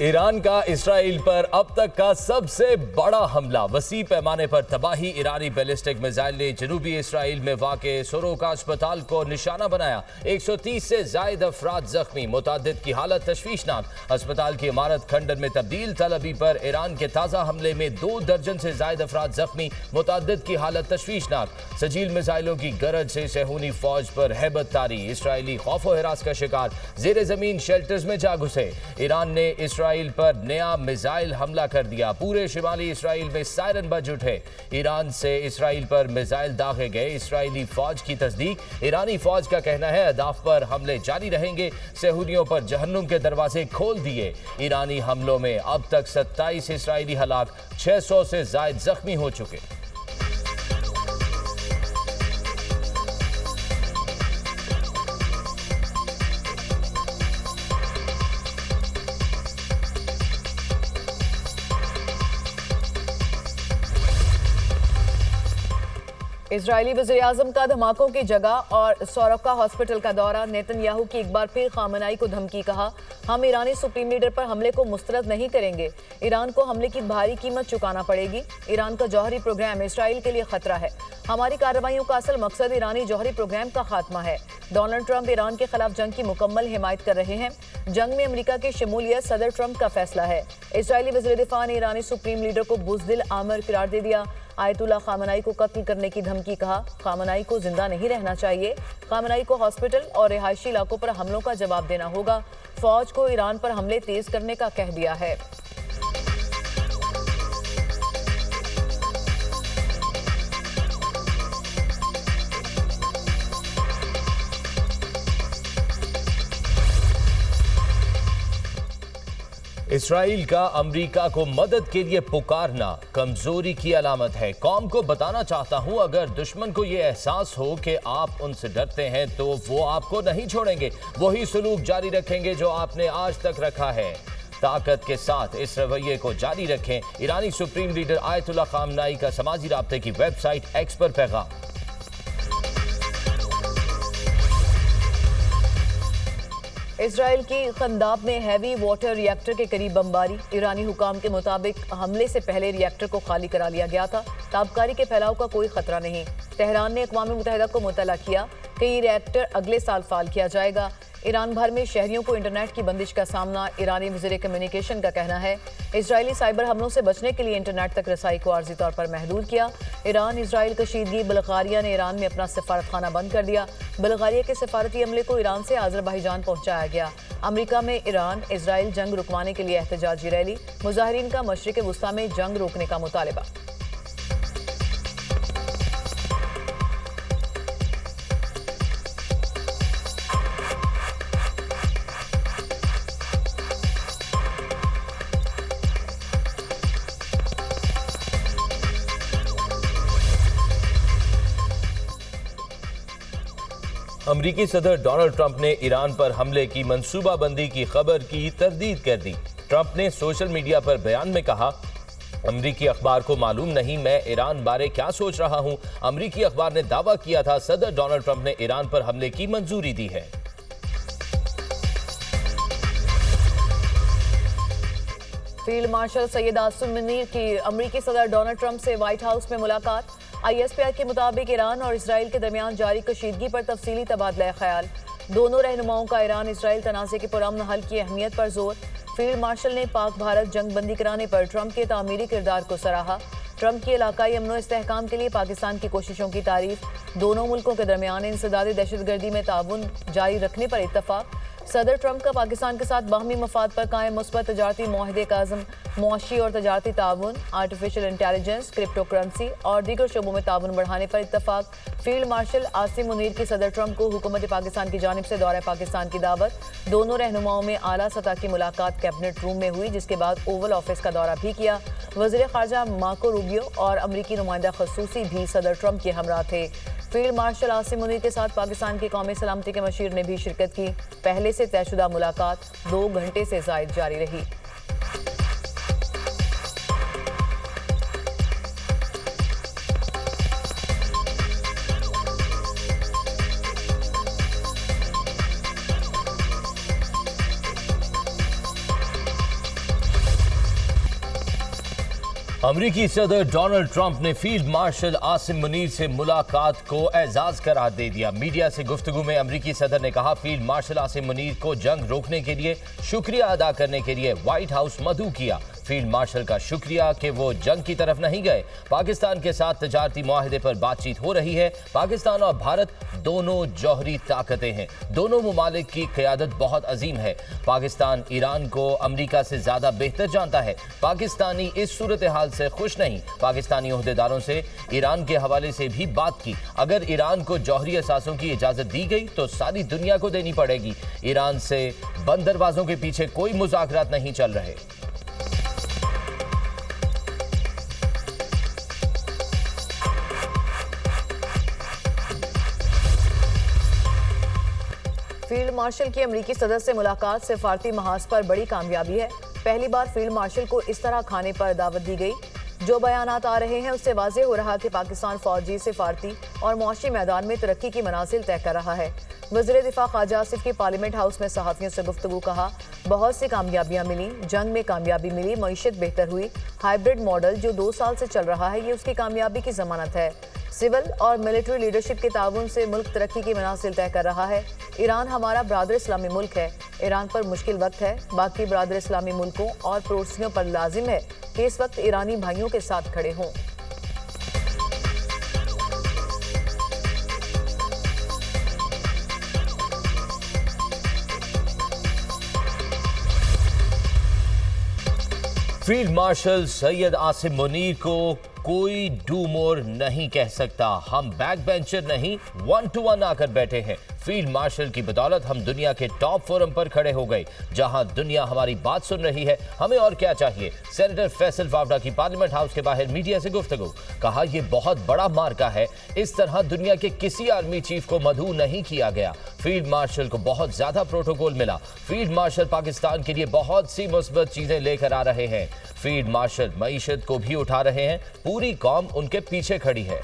Iran का Israel पर अब तक का सबसे बड़ा हमला, वसी पैमाने पर तबाही। ईरानी बैलिस्टिक मिसाइल ने जनूबी इसराइल में वाक़े सोरोका अस्पताल को निशाना बनाया। 130 से जायद अफराद जख्मी, मुतादिद की हालत तशवीशनाक। अस्पताल की इमारत खंडर में तब्दील। तल अबीब पर ईरान के ताज़ा हमले में 2 दर्जन से जायद अफराद जख्मी, मुतादिद की हालत तशवीशनाक। सजील मिसाइलों की गरज से सेहूनी फौज पर हैबत तारी। इसराइली खौफ व हिरास का शिकार जेर जमीन शेल्टर्स में जा घुसे। ईरान ने इसराइल पर नया मिसाइल हमला कर दिया। पूरे शिमाली इसराइल में सायरन बज उठे। ईरान से इसराइल पर मिसाइल दागे गए। इसराइली फौज की तस्दीक। ईरानी फौज का कहना है अहदाफ पर हमले जारी रहेंगे। सेहूनियों पर जहन्नुम के दरवाजे खोल दिए। ईरानी हमलों में अब तक 27 इसराइली हलाक, 600 से जायद जख्मी हो चुके। इजरायली वज़ीर-ए-आज़म का धमाकों की जगह और सोरोका हॉस्पिटल का दौरा। नेतन्याहू की एक बार फिर खामनाई को धमकी। कहा, हम ईरानी सुप्रीम लीडर पर हमले को मुस्तरद नहीं करेंगे। ईरान को हमले की भारी कीमत चुकाना पड़ेगी। ईरान का जौहरी प्रोग्राम इसराइल के लिए खतरा है। हमारी कार्रवाइयों का असल मकसद ईरानी जौहरी प्रोग्राम का खात्मा है। डोनाल्ड ट्रंप ईरान के खिलाफ जंग की मुकम्मल हिमायत कर रहे हैं। जंग में अमेरिका की शमूलियत सदर ट्रंप का फैसला है। इसराइली वज़ीर दिफा ने ईरानी सुप्रीम लीडर को बुज़दिल आमिर करार दे दिया। आयतुल्ला खामनाई को कत्ल करने की धमकी। कहा, खामनाई को जिंदा नहीं रहना चाहिए। खामनाई को हॉस्पिटल और रिहायशी इलाकों पर हमलों का जवाब देना होगा। फौज को ईरान पर हमले तेज करने का कह दिया है। इसराइल का अमेरिका को मदद के लिए पुकारना कमजोरी की अलामत है। कौम को बताना चाहता हूं, अगर दुश्मन को यह एहसास हो कि आप उनसे डरते हैं तो वो आपको नहीं छोड़ेंगे। वही सलूक जारी रखेंगे जो आपने आज तक रखा है। ताकत के साथ इस रवैये को जारी रखें। ईरानी सुप्रीम लीडर आयतुल्ला खामनाई का समाजी राब्ते की वेबसाइट एक्स पर पैगाम। इसराइल की खंदाब में हैवी वाटर रिएक्टर के करीब बमबारी। ईरानी हुकाम के मुताबिक हमले से पहले रिएक्टर को खाली करा लिया गया था। ताबकारी के फैलाव का कोई खतरा नहीं। तेहरान ने अक़वाम मुत्तहिदा को मुतला किया कि ये रिएक्टर अगले साल फाल किया जाएगा। ईरान भर में शहरियों को इंटरनेट की बंदिश का सामना। ईरानी वज़ीर कम्युनिकेशन का कहना है इसराइली साइबर हमलों से बचने के लिए इंटरनेट तक रसाई को आर्जी तौर पर महदूद किया। ईरान इसराइल कशीदगी। बुल्गारिया ने ईरान में अपना सफारत खाना बंद कर दिया। बुल्गारिया के सफारती अमले को ईरान से आज़रबाईजान पहुंचाया गया। अमेरिका में ईरान इसराइल जंग रुकवाने के लिए एहतजाजी रैली। मुजाहिरीन का मशरिक़ वुस्ता में जंग रोकने का मुतालबा। अमरीकी सदर डोनाल्ड ट्रंप ने ईरान पर हमले की मंसूबाबंदी की खबर की तरदीद कर दी। ट्रंप ने सोशल मीडिया पर बयान में कहा, अमरीकी अखबार को मालूम नहीं मैं ईरान बारे क्या सोच रहा हूं। अमरीकी अखबार ने दावा किया था सदर डोनाल्ड ट्रंप ने ईरान पर हमले की मंजूरी दी है। फील्ड मार्शल सैयद आसिम मुनीर की अमरीकी सदर डोनाल्ड ट्रंप से व्हाइट हाउस में मुलाकात। ISPI के मुताबिक ईरान और इसराइल के दरमियान जारी कशीदगी पर तफसीली तबादला ख्याल। दोनों रहनुमाओं का ईरान इसराइल तनाज़े के पुरअमन हल की अहमियत पर जोर। फील्ड मार्शल ने पाक भारत जंग बंदी कराने पर ट्रंप के तामीरी किरदार को सराहा। ट्रंप की इलाकाई अमनो इस्तेहकाम के लिए पाकिस्तान की कोशिशों की तारीफ। दोनों मुल्कों के दरमियान इंसदादी दहशतगर्दी में ताउन जारी रखने पर इत्तफाक। सदर ट्रंप का पाकिस्तान के साथ बाहमी मफाद पर कायम मुस्बत तजारती मुआहदे का आज़म। मुआशी और तजारती ताउन, आर्टिफिशियल इंटेलिजेंस, क्रिप्टो करेंसी और दीगर शोबों में ताउन बढ़ाने पर इत्तफाक। फील्ड मार्शल आसिम मुनीर की सदर ट्रंप को हुकूमत पाकिस्तान की जानिब से दौरा पाकिस्तान की दावत। दोनों रहनुमाओं में आला सतह की मुलाकात कैबिनेट रूम में हुई, जिसके बाद ओवल ऑफिस का दौरा भी किया। वज़ीर ख़ारजा मार्को रूबियो और अमरीकी नुमाइंदा खसूसी भी सदर ट्रंप के हमरा थे। फील्ड मार्शल आसिम मुनीर के साथ पाकिस्तान की कौमी सलामती के मशीर ने भी शिरकत की। पहले से तयशुदा मुलाकात 2 घंटे से ज़ायद जारी रही। अमरीकी सदर डोनाल्ड ट्रंप ने फील्ड मार्शल आसिम मुनीर से मुलाकात को एजाज करार दे दिया। मीडिया से गुफ्तगू में अमरीकी सदर ने कहा, फील्ड मार्शल आसिम मुनीर को जंग रोकने के लिए शुक्रिया अदा करने के लिए व्हाइट हाउस मदऊ किया। फील्ड मार्शल का शुक्रिया कि वो जंग की तरफ नहीं गए। पाकिस्तान के साथ तजारती मुआहदे पर बातचीत हो रही है। पाकिस्तान और भारत दोनों जौहरी ताकतें हैं। दोनों मुमालिक की क़यादत बहुत अजीम है। पाकिस्तान ईरान को अमरीका से ज़्यादा बेहतर जानता है। पाकिस्तानी इस सूरत हाल से खुश नहीं। पाकिस्तानी ओहदेदारों से ईरान के हवाले से भी बात की। अगर ईरान को जौहरी असासों की इजाज़त दी गई तो सारी दुनिया को देनी पड़ेगी। ईरान से बंद दरवाज़ों के पीछे कोई मुज़ाकरात नहीं चल रहे। फील्ड मार्शल की अमरीकी सदर से मुलाकात सिफारती महाज पर बड़ी कामयाबी है। पहली बार फील्ड मार्शल को इस तरह खाने पर दावत दी गई। जो बयानात आ रहे हैं उससे वाज़ेह हो रहा कि पाकिस्तान फौजी, सिफारती और मुआशी मैदान में तरक्की की मनाजिल तय कर रहा है। वज़ीर दिफा ख्वाजा आसिफ की पार्लियामेंट हाउस में सहाफ़ियों से गुफ्तगू, कहा, बहुत सी कामयाबियां मिली, जंग में कामयाबी मिली, मईशत बेहतर हुई। हाइब्रिड मॉडल जो 2 साल से चल रहा है, ये उसकी कामयाबी की जमानत है। सिविल और मिलिट्री लीडरशिप के ताउन से मुल्क तरक्की की मनाजिल तय कर रहा है। ईरान हमारा बरादर इस्लामी मुल्क है। ईरान पर मुश्किल वक्त है। बाकी बरादर इस्लामी मुल्कों और पड़ोसियों पर लाजिम है कि इस वक्त ईरानी भाइयों के साथ खड़े हों। फील्ड मार्शल सैयद आसिम मुनीर को कोई डू मोर नहीं कह सकता। हम बैक बेंचर नहीं, 1 to 1 आकर बैठे हैं। फील्ड मार्शल की बदौलत हम दुनिया के टॉप फोरम पर खड़े हो गए, जहां दुनिया हमारी बात सुन रही है। हमें और क्या चाहिए। सेनेटर फैसल फावड़ा की पार्लियामेंट हाउस के बाहर मीडिया से गुफ्तगू, कहा, यह बहुत बड़ा मार्का है। इस तरह दुनिया के किसी आर्मी चीफ को मदऊ नहीं किया गया। फील्ड मार्शल को बहुत ज्यादा प्रोटोकॉल मिला। फील्ड मार्शल पाकिस्तान के लिए बहुत सी मुस्बत चीजें लेकर आ रहे हैं। फील्ड मार्शल मईशत को भी उठा रहे हैं। पूरी कौम उनके पीछे खड़ी है।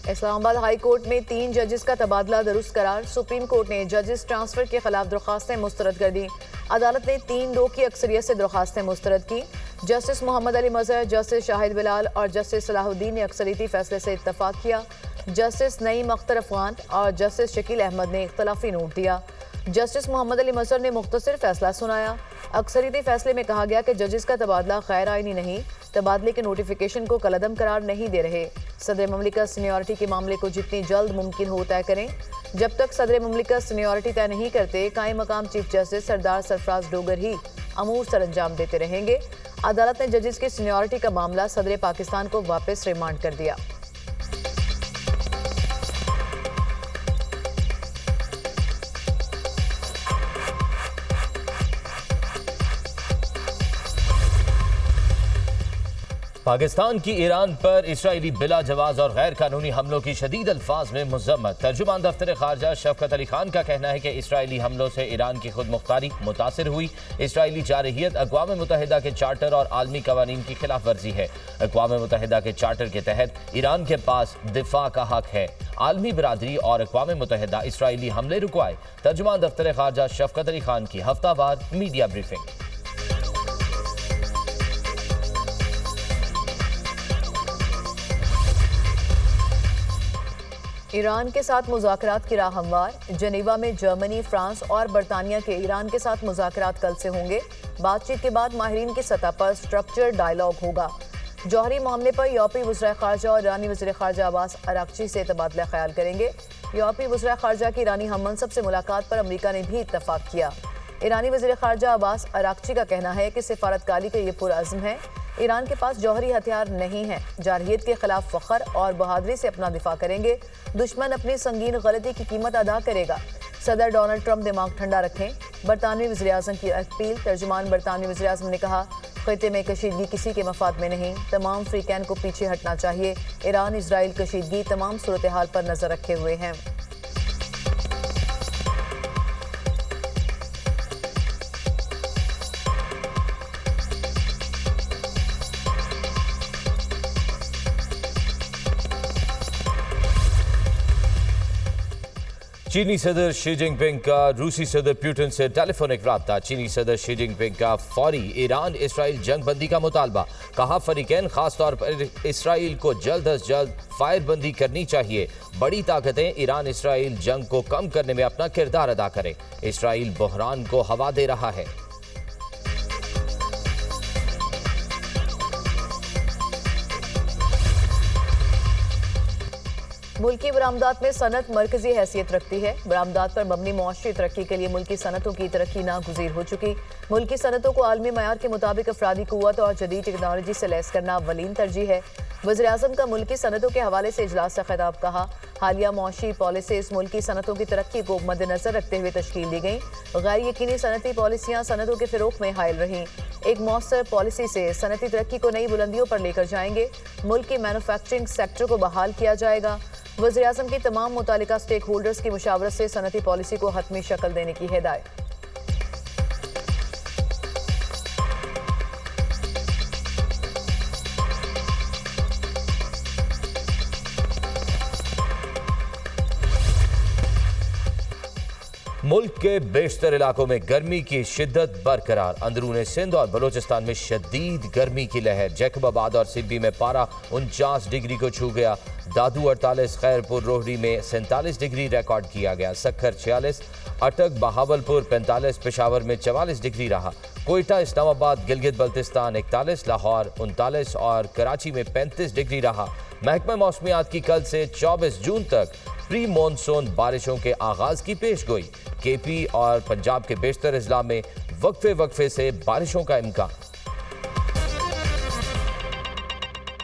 इस्लामाबाद हाई कोर्ट में 3 जजेस का तबादला दुरुस्त करार। सुप्रीम कोर्ट ने जजेस ट्रांसफर के खिलाफ दरख्वास्तें मुस्तरद कर दी। अदालत ने 3-2 की अक्सरियत से दरख्वास्तें मुस्तरद की। जस्टिस मोहम्मद अली मजहर, जस्टिस शाहिद बिलाल और जस्टिस सलाहुद्दीन ने अक्सरियती फैसले से इत्तफाक किया। जस्टिस नईम अख्तर अफगान और जस्टिस शकील अहमद ने इख्तलाफी नोट दिया। जस्टिस मोहम्मद अली मजहर ने मुख्तसर फैसला सुनाया। अक्सरियती फैसले में कहा गया कि जजेस का तबादला गैर आईनी नहीं, तबादले के नोटिफिकेशन को कलअदम करार नहीं दे रहे। सदर ममलिकत सीनियरिटी के मामले को जितनी जल्द मुमकिन हो तय करें। जब तक सदर ममलिकत सीनियरिटी तय नहीं करते, कायम मकाम चीफ जस्टिस सरदार सरफराज डोगर ही अमूर सर अंजाम देते रहेंगे। अदालत ने जजेस की सीनियरिटी का मामला सदर पाकिस्तान को वापस रिमांड कर दिया। पाकिस्तान की ईरान पर इसराइली बिला जवाज और गैर कानूनी हमलों की शदीद अल्फाज में मजम्मत। तर्जुमान दफ्तर खारजा शफकत अली खान का कहना है कि इसराइली हमलों से ईरान की खुद मुख्तारी मुतासिर हुई। इसराइली जारहियत अक़वाम मुत्तहिदा के चार्टर और आलमी कवानीन की खिलाफ वर्जी है। अक़वाम मुत्तहिदा के चार्टर के तहत ईरान के पास दिफा का हक है। आलमी बरादरी और अक़वाम मुत्तहिदा इसराइली हमले रुकवाए। तर्जुमान दफ्तर खारजा शफकत अली खान की हफ्तावार मीडिया ब्रीफिंग। ईरान के साथ मुज़ाकरात की राह हमवार। जनीवा में जर्मनी, फ्रांस और बरतानिया के ईरान के साथ मुज़ाकरात कल से होंगे। बातचीत के बाद माहिरीन की सतह पर स्ट्रक्चर्ड डायलॉग होगा। जौहरी मामले पर यूरोपीय वज़ीर ख़ारजा और ईरानी वज़ीर ख़ारजा अब्बास अराग़ची से तबादला ख्याल करेंगे। यूरोपीय वज़ीर ख़ारजा की ईरानी हममनसब से मुलाकात पर अमरीका ने भी इत्तफाक किया। ईरानी वज़ीर ख़ारजा अब्बास अराग़ची का कहना है कि सिफारतकारी का ये पुरअज़्म है। ईरान के पास जौहरी हथियार नहीं है। जारहियत के खिलाफ फ़ख्र और बहादुरी से अपना दिफा करेंगे। दुश्मन अपनी संगीन गलती की कीमत अदा करेगा। सदर डोनाल्ड ट्रंप दिमाग ठंडा रखें। बरतानवी वज़ीर आज़म की अपील। तर्जुमान बरतानवी वज़ीर आज़म ने कहा, खिते में कशीदगी किसी के मफाद में नहीं, तमाम फ्रीकैन को पीछे हटना चाहिए। ईरान इसराइल कशीदगी तमाम सूरत हाल पर नजर रखे हुए हैं। चीनी सदर शी जिनपिंग का रूसी सदर पुतिन से टेलीफोनिक राब्ता। चीनी सदर शी जिनपिंग का फौरी ईरान इसराइल जंग बंदी का मुतालबा। कहा फरीकैन खासतौर पर इसराइल को जल्द अज जल्द फायर बंदी करनी चाहिए। बड़ी ताकतें ईरान इसराइल जंग को कम करने में अपना किरदार अदा करें। इसराइल बहरान को हवा दे रहा है। मुल्की बरामदात में सनत मरकजी हैसियत रखती है। बरामदात पर मबनी मुआशरी तरक्की के लिए मुल्की सनतों की तरक्की नागुज़ीर हो चुकी। मुल्की सनतों को आलमी मयार के मुताबिक अफरादी कुव्वत और जदीद टेक्नोलॉजी से लैस करना अव्वलीन तरजीह है। वज़ीर-ए-आज़म का मुल्की सनतों के हवाले से इजलास से खिताब। कहा हालिया मुआशी पॉलिसीज़ मुल्की सनतों की तरक्की को मद्देनजर रखते हुए तश्कील दी गई। गैर यकीनी सनती पॉलिसियाँ सनतों के फ़रोग़ में हायल रहीं। एक मौसर पॉलिसी से सनती तरक्की को नई बुलंदियों पर लेकर जाएंगे। मुल्क के मैन्युफैक्चरिंग सेक्टर को बहाल किया जाएगा। वज़ीर-ए-आज़म की तमाम मुतालिका स्टेक होल्डर्स की मुशावरत से सनती पॉलिसी को हतमी शक्ल देने की हिदायत। मुल्क के बेशतर इलाकों में गर्मी की शिद्दत बरकरार। अंदरून सिंध और बलोचिस्तान में शदीद गर्मी की लहर। जैकबाबाद और सिब्बी में पारा 49 डिग्री को छू गया। दादू 48, खैरपुर रोहड़ी में 47 डिग्री रिकॉर्ड किया गया। सक्खर 46, अटक बहावलपुर 45, पेशावर में 44 डिग्री रहा। कोयटा इस्लामाबाद गिलगित बल्तिस्तान 41, लाहौर 39 और कराची में 35 डिग्री रहा। महकमा मौसमियात की कल से 24 जून तक प्री मानसून बारिशों के आगाज की पेशगोई। केपी और पंजाब के बेशतर अजला में वक्फे वक्फे से बारिशों का इम्कान।